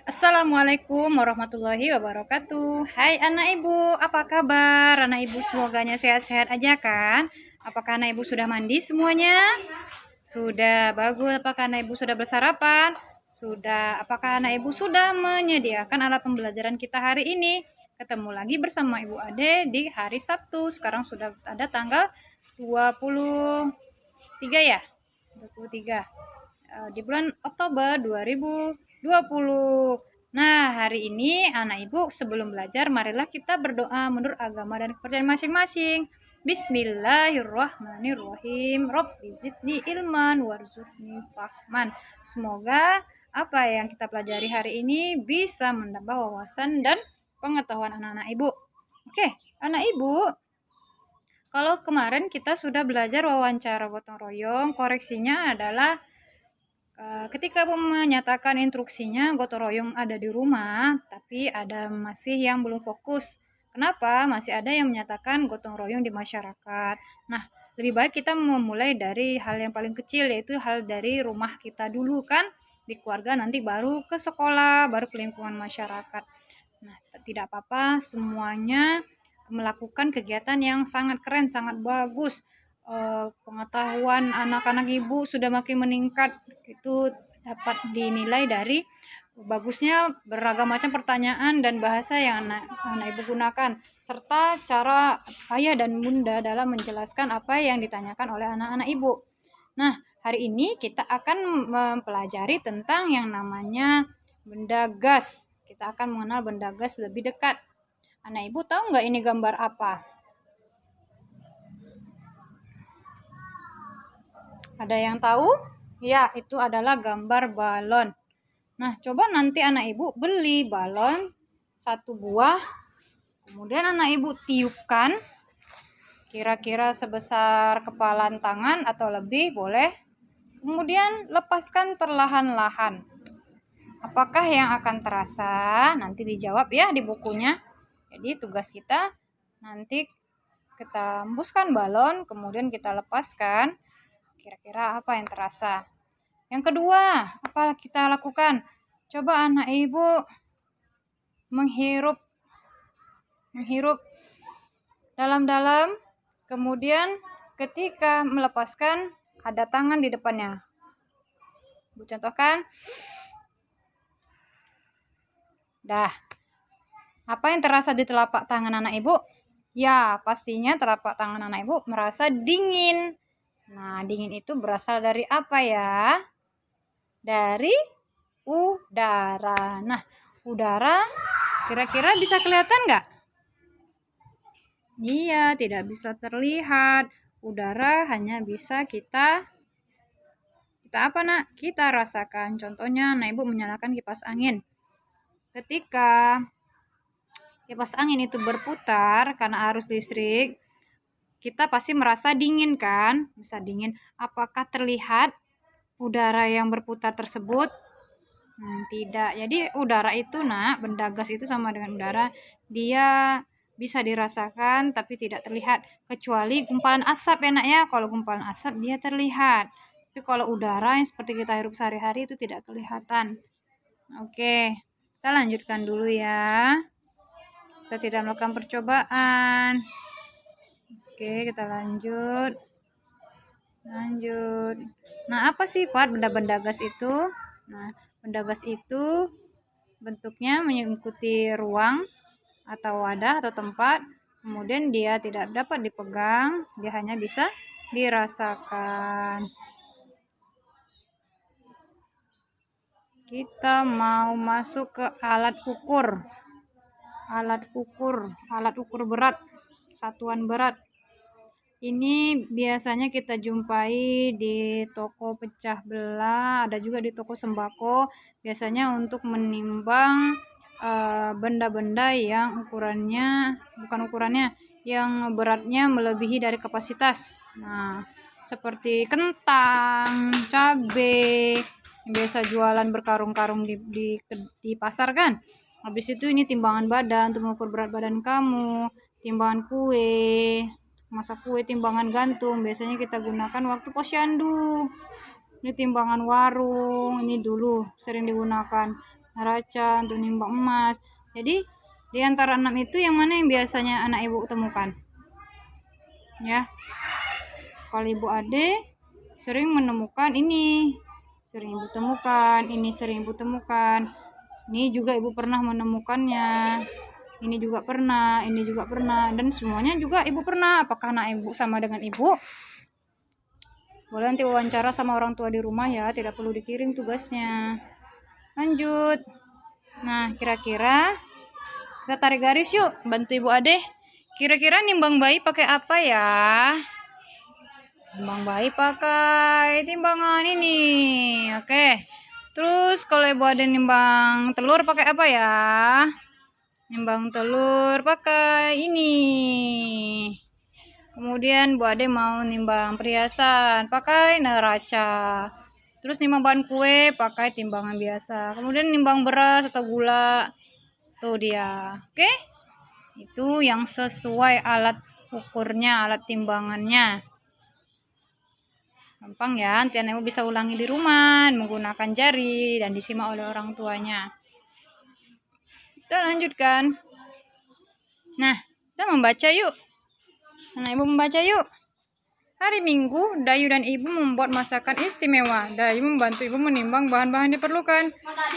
Assalamualaikum warahmatullahi wabarakatuh. Hai anak ibu, apa kabar? Anak ibu semoganya sehat-sehat aja kan? Apakah anak ibu sudah mandi semuanya? Sudah, bagus. Apakah anak ibu sudah bersarapan? Sudah. Apakah anak ibu sudah menyediakan alat pembelajaran kita hari ini? Ketemu lagi bersama Ibu Ade di hari Sabtu. Sekarang sudah ada tanggal 23 ya? 23. Di bulan Oktober 2020. Nah, hari ini anak ibu sebelum belajar marilah kita berdoa menurut agama dan kepercayaan masing-masing. Bismillahirrahmanirrahim. Rabbi zidni ilman warzuqni fahman. Semoga apa yang kita pelajari hari ini bisa menambah wawasan dan pengetahuan anak-anak ibu. Oke, anak ibu, kalau kemarin kita sudah belajar wawancara gotong royong, koreksinya adalah ketika menyatakan instruksinya gotong royong ada di rumah, tapi ada masih yang belum fokus. Kenapa? Masih ada yang menyatakan gotong royong di masyarakat. Nah, lebih baik kita memulai dari hal yang paling kecil, yaitu hal dari rumah kita dulu kan, di keluarga nanti baru ke sekolah, baru ke lingkungan masyarakat. Nah, tidak apa-apa, semuanya melakukan kegiatan yang sangat keren, sangat bagus. Pengetahuan anak-anak ibu sudah makin meningkat, itu dapat dinilai dari bagusnya beragam macam pertanyaan dan bahasa yang anak ibu gunakan, serta cara ayah dan bunda dalam menjelaskan apa yang ditanyakan oleh anak-anak ibu. Nah, hari ini kita akan mempelajari tentang yang namanya benda gas. Kita akan mengenal benda gas lebih dekat. Anak ibu tahu nggak ini gambar apa? Ada yang tahu? Ya, itu adalah gambar balon. Nah, coba nanti anak ibu beli balon satu buah, kemudian anak ibu tiupkan, kira-kira sebesar kepalan tangan atau lebih boleh. Kemudian lepaskan perlahan-lahan. Apakah yang akan terasa? Nanti dijawab ya di bukunya. Jadi tugas kita nanti kita hembuskan balon, kemudian kita lepaskan. Kira-kira apa yang terasa? Yang kedua, apa kita lakukan? Coba anak ibu menghirup dalam-dalam, kemudian ketika melepaskan ada tangan di depannya. Bu contohkan. Dah. Apa yang terasa di telapak tangan anak ibu? Ya, pastinya telapak tangan anak ibu merasa dingin. Nah, dingin itu berasal dari apa ya? Dari udara. Nah, udara kira-kira bisa kelihatan nggak? Iya, tidak bisa terlihat. Udara hanya bisa kita apa nak? Kita rasakan. Contohnya, nah ibu menyalakan kipas angin. Ketika kipas angin itu berputar karena arus listrik, kita pasti merasa dingin kan? Bisa dingin. Apakah terlihat udara yang berputar tersebut? Tidak. Jadi udara itu nak, benda gas itu sama dengan udara. Dia bisa dirasakan tapi tidak terlihat. Kecuali gumpalan asap ya nak ya. Kalau gumpalan asap dia terlihat. Tapi kalau udara yang seperti kita hirup sehari-hari itu tidak kelihatan. Oke, kita lanjutkan dulu ya. Kita tidak melakukan percobaan. Oke, kita lanjut. Nah, apa sifat benda-benda gas itu? Nah, benda gas itu bentuknya mengikuti ruang atau wadah atau tempat. Kemudian dia tidak dapat dipegang, dia hanya bisa dirasakan. Kita mau masuk ke alat ukur. Alat ukur berat, satuan berat. Ini biasanya kita jumpai di toko pecah belah, ada juga di toko sembako. Biasanya untuk menimbang benda-benda yang yang beratnya melebihi dari kapasitas. Nah, seperti kentang, cabai, yang biasa jualan berkarung-karung di pasar kan. Habis itu ini timbangan badan untuk mengukur berat badan kamu, timbangan kue, masak kue, timbangan gantung biasanya kita gunakan waktu posyandu. Ini timbangan warung, ini dulu sering digunakan. neraca, untuk nimbang emas. Jadi di antara 6 itu yang mana yang biasanya anak ibu temukan? Ya, kalau ibu ade sering menemukan ini, sering ibu temukan, ini sering ibu temukan, ini juga ibu pernah menemukannya, ini juga pernah, ini juga pernah, dan semuanya juga ibu pernah. Apakah anak ibu sama dengan ibu? Boleh nanti wawancara sama orang tua di rumah ya, tidak perlu dikirim tugasnya. Lanjut. Nah, kira-kira kita tarik garis yuk, bantu ibu ade. Kira-kira nimbang bayi pakai apa ya? Nimbang bayi pakai timbangan ini. Oke. Terus kalau ibu ade nimbang telur pakai apa ya? Nimbang telur pakai ini. Kemudian Bu Ade mau nimbang perhiasan pakai neraca. Terus nimbang bahan kue pakai timbangan biasa. Kemudian nimbang beras atau gula. Tuh dia. Oke? Itu yang sesuai alat ukurnya, alat timbangannya. Gampang ya, nanti anak ibu bisa ulangi di rumah menggunakan jari dan disimak oleh orang tuanya. Kita lanjutkan. Nah, kita membaca yuk. Anak ibu membaca yuk. Hari Minggu, Dayu dan Ibu membuat masakan istimewa. Dayu membantu Ibu menimbang bahan-bahan diperlukan.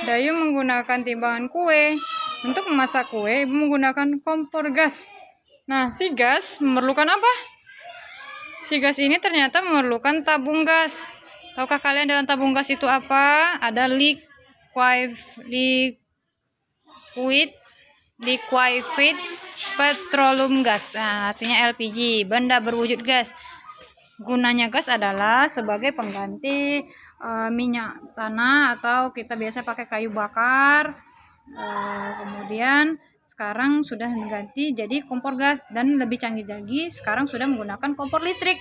Dayu menggunakan timbangan kue. Untuk memasak kue, Ibu menggunakan kompor gas. Nah, si gas memerlukan apa? Si gas ini ternyata memerlukan tabung gas. Tahukah kalian dalam tabung gas itu apa? Ada liquefied petroleum gas. Nah, artinya LPG, benda berwujud gas. Gunanya gas adalah sebagai pengganti minyak tanah atau kita biasa pakai kayu bakar. Kemudian sekarang sudah mengganti jadi kompor gas dan lebih canggih lagi sekarang sudah menggunakan kompor listrik.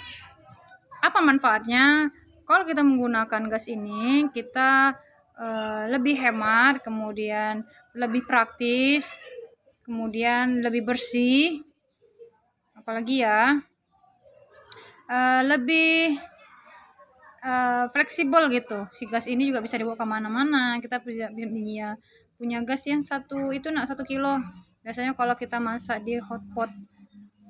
Apa manfaatnya? Kalau kita menggunakan gas ini kita lebih hemat, kemudian lebih praktis, kemudian lebih bersih, apalagi ya lebih fleksibel gitu. Si gas ini juga bisa dibawa kemana-mana. Kita punya gas yang satu itu 1 kilo. Biasanya kalau kita masak di hotpot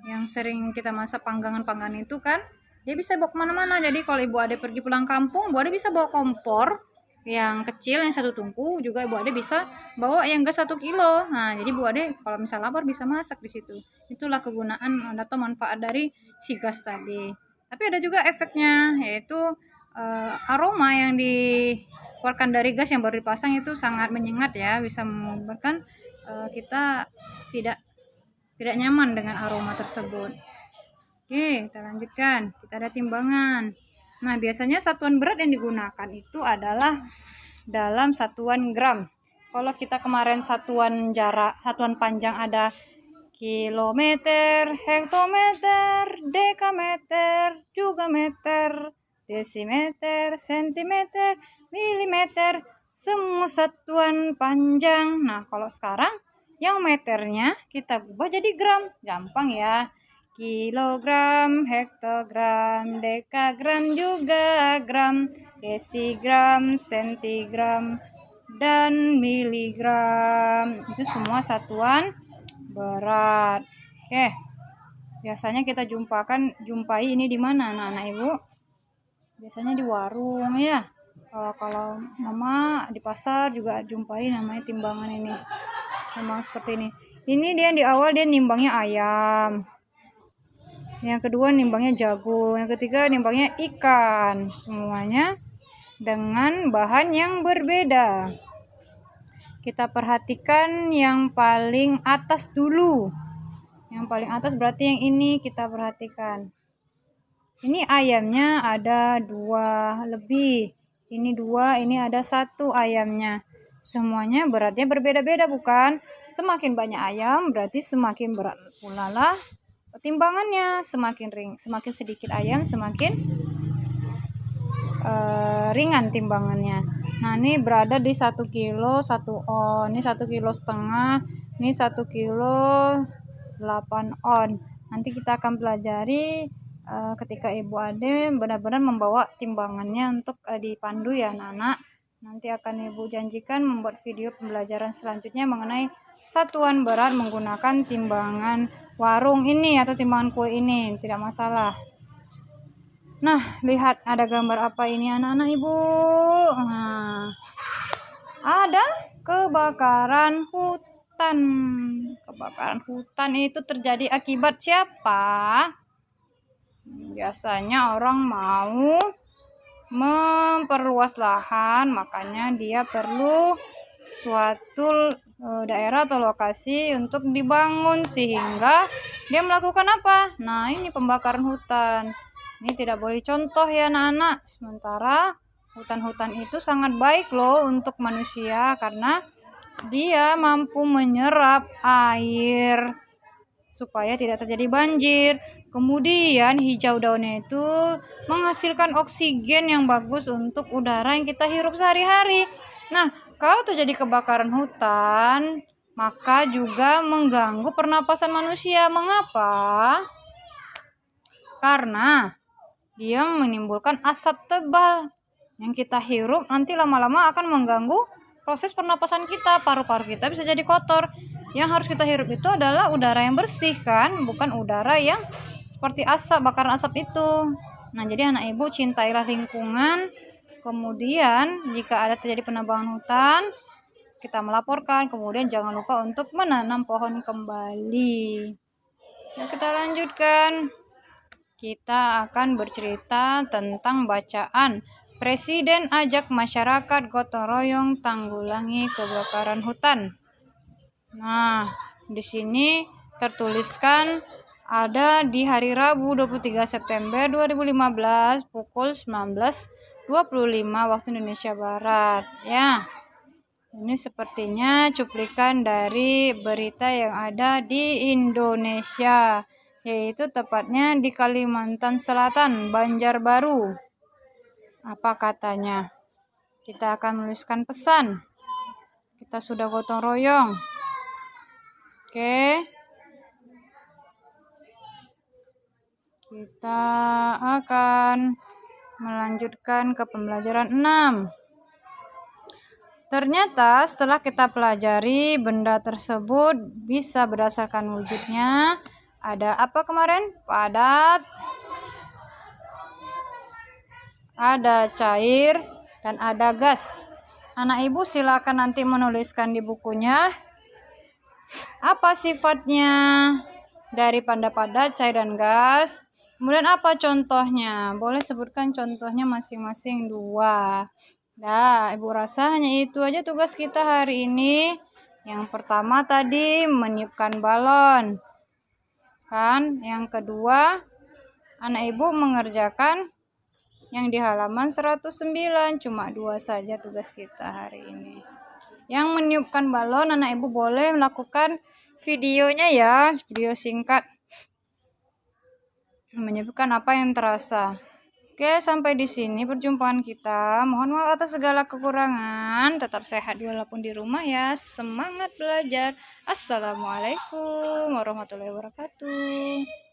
yang sering kita masak panggangan-panggangan itu kan, dia bisa bawa kemana-mana. Jadi kalau ibu ade pergi pulang kampung, ibu ade bisa bawa kompor yang kecil yang 1 tungku, juga ibu ade bisa bawa yang gas 1 kilo. Nah, jadi ibu ade kalau misal lapar bisa masak di situ. Itulah kegunaan atau manfaat dari si gas tadi. Tapi ada juga efeknya, yaitu aroma yang dikeluarkan dari gas yang baru dipasang itu sangat menyengat ya, bisa menyebabkan kita tidak nyaman dengan aroma tersebut. Oke, kita lanjutkan. Kita ada timbangan. Nah, biasanya satuan berat yang digunakan itu adalah dalam satuan gram. Kalau kita kemarin satuan jarak, satuan panjang ada kilometer, hektometer, dekameter, juga meter, desimeter, sentimeter, milimeter, semua satuan panjang. Nah, kalau sekarang yang meternya kita ubah jadi gram. Gampang ya. Kilogram, hektogram, dekagram, juga gram, desigram, sentigram, dan miligram. Itu semua satuan berat. Oke. Biasanya kita jumpai ini di mana anak-anak ibu? Biasanya di warung ya. Kalau mama di pasar juga jumpai namanya timbangan ini. Memang seperti ini. Ini dia di awal dia nimbangnya ayam. Yang kedua nimbangnya jagung, yang ketiga nimbangnya ikan. Semuanya dengan bahan yang berbeda. Kita perhatikan yang paling atas dulu. Yang paling atas berarti yang ini kita perhatikan. Ini ayamnya ada 2 lebih. Ini 2, ini ada 1 ayamnya. Semuanya beratnya berbeda-beda bukan? Semakin banyak ayam berarti semakin berat pula lah timbangannya. Semakin sedikit ayam semakin ringan timbangannya. Nah, ini berada di 1 kilo 1 on. Ini 1,5 kilo. Ini 1 kilo 8 on. Nanti kita akan pelajari ketika ibu ade benar-benar membawa timbangannya untuk dipandu ya anak-anak. Nanti akan Ibu janjikan membuat video pembelajaran selanjutnya mengenai satuan berat menggunakan timbangan warung ini atau timbangan kue ini, tidak masalah. Nah, lihat ada gambar apa ini anak-anak Ibu? Nah, ada kebakaran hutan. Kebakaran hutan itu terjadi akibat siapa? Biasanya orang mau memperluas lahan, makanya dia perlu suatu daerah atau lokasi untuk dibangun sehingga dia melakukan apa? Nah, ini pembakaran hutan. Ini tidak boleh contoh ya anak-anak. Sementara hutan-hutan itu sangat baik loh untuk manusia karena dia mampu menyerap air supaya tidak terjadi banjir. Kemudian hijau daunnya itu menghasilkan oksigen yang bagus untuk udara yang kita hirup sehari-hari. Nah, kalau terjadi kebakaran hutan, maka juga mengganggu pernapasan manusia. Mengapa? Karena dia menimbulkan asap tebal yang kita hirup nanti lama-lama akan mengganggu proses pernapasan kita. Paru-paru kita bisa jadi kotor. Yang harus kita hirup itu adalah udara yang bersih kan, bukan udara yang seperti asap, bakaran asap itu. Nah, jadi anak Ibu cintailah lingkungan. Kemudian jika ada terjadi penebangan hutan, kita melaporkan. Kemudian jangan lupa untuk menanam pohon kembali. Ya, kita lanjutkan. Kita akan bercerita tentang bacaan Presiden ajak masyarakat gotong royong tanggulangi kebakaran hutan. Nah, di sini tertuliskan ada di hari Rabu 23 September 2015 pukul 19.25 waktu Indonesia Barat. Ya, ini sepertinya cuplikan dari berita yang ada di Indonesia, yaitu tepatnya di Kalimantan Selatan, Banjarbaru. Apa katanya? Kita akan menuliskan pesan. Kita sudah gotong royong. Oke. Kita akan melanjutkan ke pembelajaran 6. Ternyata setelah kita pelajari benda tersebut bisa berdasarkan wujudnya. Ada apa kemarin? Padat, ada cair, dan ada gas. Anak Ibu silakan nanti menuliskan di bukunya apa sifatnya dari benda padat, cair, dan gas. Kemudian apa contohnya? Boleh sebutkan contohnya masing-masing 2. Nah, Ibu rasa hanya itu aja tugas kita hari ini. Yang pertama tadi meniupkan balon. Kan? Yang kedua, anak Ibu mengerjakan yang di halaman 109. Cuma 2 saja tugas kita hari ini. Yang meniupkan balon, anak Ibu boleh melakukan videonya ya, video singkat menyebutkan apa yang terasa. Oke, sampai di sini perjumpaan kita. Mohon maaf atas segala kekurangan. Tetap sehat walaupun di rumah ya. Semangat belajar. Assalamualaikum warahmatullahi wabarakatuh.